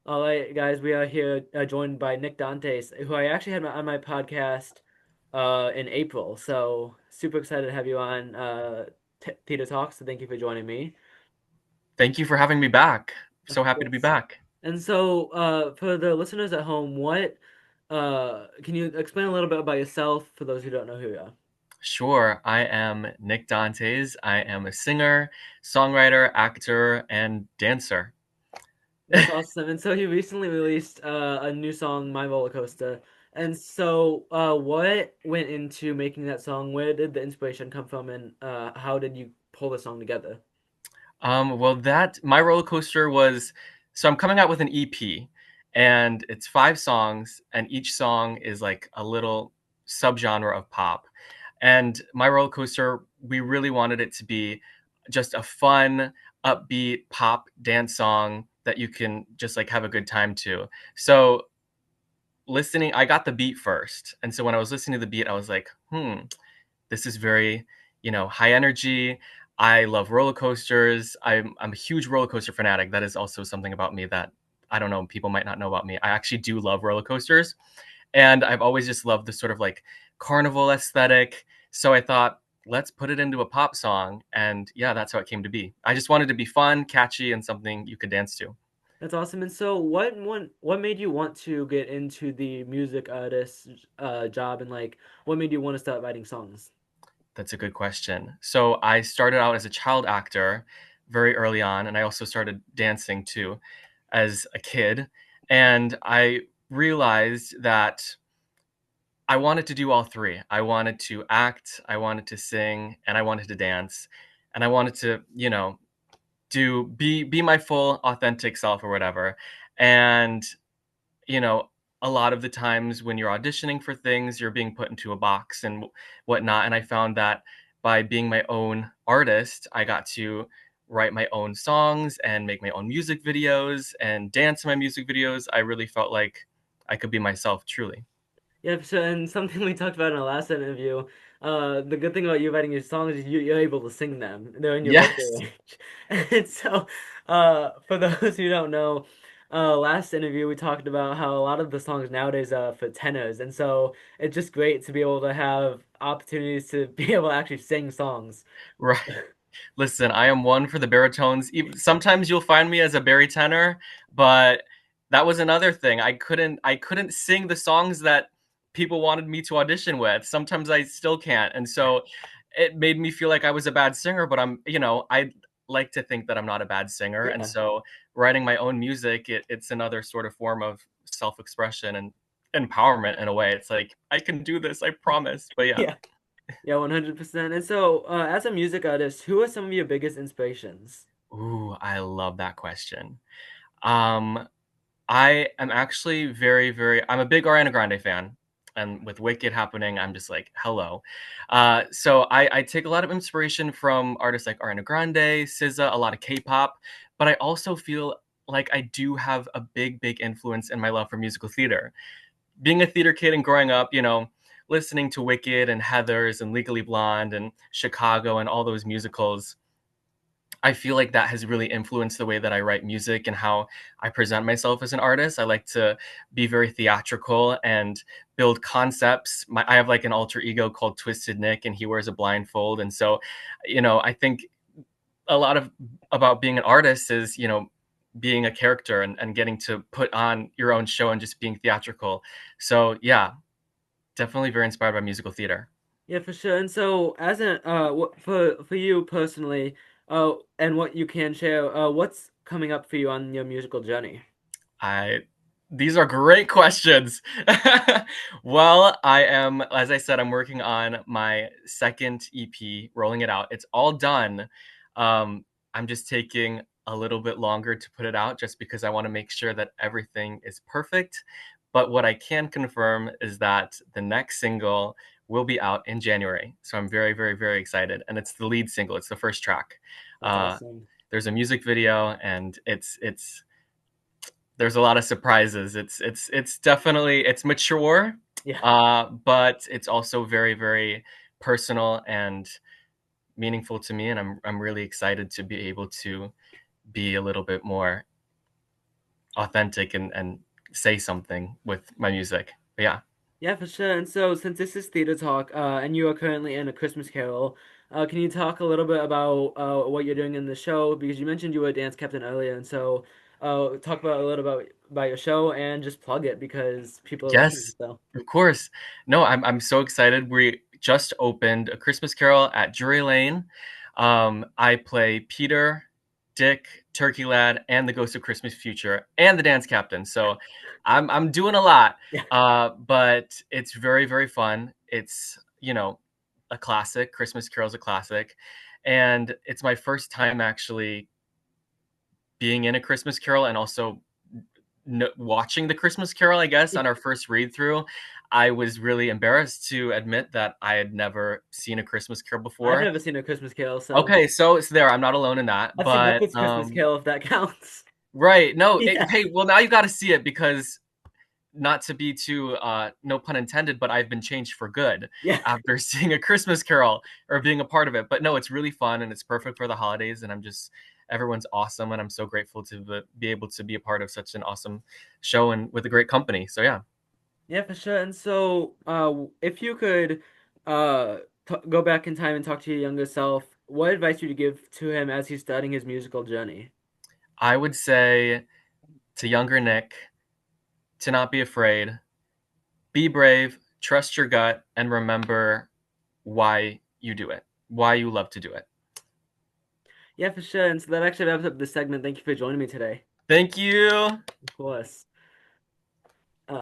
All right, guys, we are here joined by Nick Dantes, who I actually had on my podcast in April. So super excited to have you on T Theater Talks. So thank you for joining me. Thank you for having me back. Of So happy to be course. back. And so for the listeners at home, what can you explain a little bit about yourself for those who don't know who you are? Sure, I am Nick Dantes. I am a singer, songwriter, actor, and dancer. That's awesome. And so he recently released a new song, My Roller Coaster. And so, what went into making that song? Where did the inspiration come from, and how did you pull the song together? Well, that my roller coaster was so I'm coming out with an EP, and it's 5 songs, and each song is like a little subgenre of pop. And my roller coaster, we really wanted it to be just a fun, upbeat pop dance song that you can just like have a good time to. So I got the beat first. And so when I was listening to the beat, I was like, this is very, high energy. I love roller coasters. I'm a huge roller coaster fanatic. That is also something about me that I don't know, people might not know about me. I actually do love roller coasters. And I've always just loved the sort of like carnival aesthetic. So I thought, let's put it into a pop song. And yeah, that's how it came to be. I just wanted to be fun, catchy, and something you could dance to. That's awesome. And so, what made you want to get into the music artist job, and like, what made you want to start writing songs? That's a good question. So I started out as a child actor very early on, and I also started dancing too as a kid. And I realized that I wanted to do all three. I wanted to act, I wanted to sing, and I wanted to dance. And I wanted to, be my full authentic self or whatever. And you know, a lot of the times when you're auditioning for things, you're being put into a box and whatnot. And I found that by being my own artist, I got to write my own songs and make my own music videos and dance in my music videos. I really felt like I could be myself truly. Yeah, so and something we talked about in our last interview, the good thing about you writing your songs is you're able to sing them. They're in your vocal Yes. range. And so, for those who don't know, last interview we talked about how a lot of the songs nowadays are for tenors, and so it's just great to be able to have opportunities to be able to actually sing songs. Right. Listen, I am one for the baritones. Sometimes you'll find me as a baritone, but that was another thing. I couldn't sing the songs that people wanted me to audition with. Sometimes I still can't. And so it made me feel like I was a bad singer, but I like to think that I'm not a bad singer. And Yeah. so writing my own music, it's another sort of form of self-expression and empowerment in a way. It's like I can do this, I promise. But yeah. Yeah. Yeah, 100%. And so, as a music artist, who are some of your biggest inspirations? Ooh, I love that question. Um, I am actually I'm a big Ariana Grande fan. And with Wicked happening, I'm just like, hello. So I take a lot of inspiration from artists like Ariana Grande, SZA, a lot of K-pop, but I also feel like I do have a big influence in my love for musical theater. Being a theater kid and growing up, listening to Wicked and Heathers and Legally Blonde and Chicago and all those musicals, I feel like that has really influenced the way that I write music and how I present myself as an artist. I like to be very theatrical and build concepts. I have like an alter ego called Twisted Nick, and he wears a blindfold. And so, I think a lot of about being an artist is, being a character and getting to put on your own show and just being theatrical. So, yeah, definitely very inspired by musical theater. Yeah, for sure. And so, as an for you personally, and what you can share, what's coming up for you on your musical journey? I These are great questions. Well, as I said, I'm working on my second EP, rolling it out. It's all done. I'm just taking a little bit longer to put it out just because I want to make sure that everything is perfect. But what I can confirm is that the next single will be out in January. So I'm very excited. And it's the lead single, it's the first track. That's Uh, awesome. there's a music video, and there's a lot of surprises. It's definitely it's mature, Yeah. but it's also very personal and meaningful to me, and I'm really excited to be able to be a little bit more authentic and say something with my music. But yeah. Yeah, for sure. And so, since this is Theater Talk, and you are currently in A Christmas Carol, can you talk a little bit about what you're doing in the show? Because you mentioned you were a dance captain earlier, and so talk about a little about your show and just plug it because people are listening. Yes, So, of course. No, I'm so excited. We just opened A Christmas Carol at Drury Lane. I play Peter, Dick, Turkey Lad, and the Ghost of Christmas Future, and the dance captain. So I'm doing a lot. yeah, But it's very, very fun. It's, a classic. Christmas Carol's a classic. And it's my first time actually being in A Christmas Carol and also watching the Christmas Carol, I guess, on our first read through. I was really embarrassed to admit that I had never seen A Christmas Carol I've before. never seen A Christmas Carol, so Okay, so it's there. I'm not alone in that. I've seen But Muppets Christmas Carol if that counts. right, no, Yeah, hey, well now you got to see it because not to be too no pun intended, but I've been changed for good yeah. after seeing A Christmas Carol or being a part of it. But no, it's really fun and it's perfect for the holidays, and everyone's awesome, and I'm so grateful to be able to be a part of such an awesome show and with a great company. So yeah. Yeah, for sure. And so, if you could uh, go back in time and talk to your younger self, what advice would you give to him as he's starting his musical journey? I would say to younger Nick to not be afraid, be brave, trust your gut, and remember why you do it, why you love to do it. Yeah, for sure. And so that actually wraps up this segment. Thank you for joining me today. Thank you. Of course.